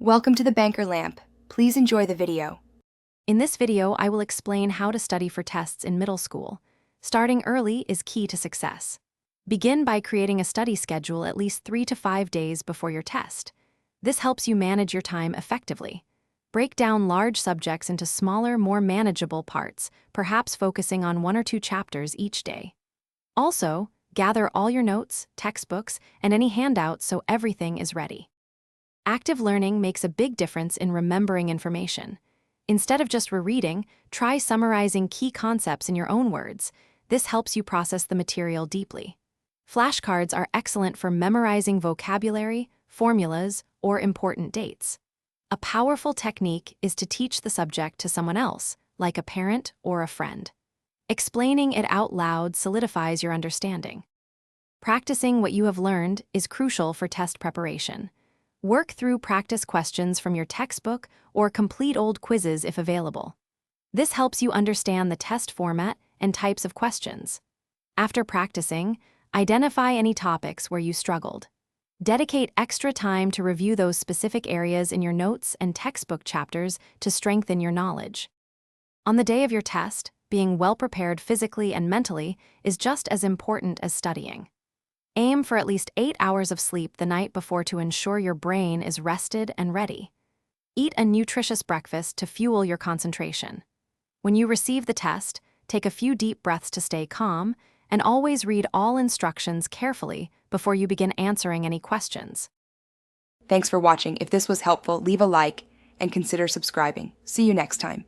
Welcome to the Banker Lamp. Please enjoy the video. In this video, I will explain how to study for tests in middle school. Starting early is key to success. Begin by creating a study schedule at least 3 to 5 days before your test. This helps you manage your time effectively. Break down large subjects into smaller, more manageable parts, perhaps focusing on 1 or 2 chapters each day. Also, gather all your notes, textbooks, and any handouts so everything is ready. Active learning makes a big difference in remembering information. Instead of just rereading, try summarizing key concepts in your own words. This helps you process the material deeply. Flashcards are excellent for memorizing vocabulary, formulas, or important dates. A powerful technique is to teach the subject to someone else, like a parent or a friend. Explaining it out loud solidifies your understanding. Practicing what you have learned is crucial for test preparation. Work through practice questions from your textbook or complete old quizzes if available. This helps you understand the test format and types of questions. After practicing, identify any topics where you struggled. Dedicate extra time to review those specific areas in your notes and textbook chapters to strengthen your knowledge. On the day of your test, being well prepared physically and mentally is just as important as studying. Aim for at least 8 hours of sleep the night before to ensure your brain is rested and ready. Eat a nutritious breakfast to fuel your concentration. When you receive the test, take a few deep breaths to stay calm, and always read all instructions carefully before you begin answering any questions. Thanks for watching. If this was helpful, leave a like and consider subscribing. See you next time.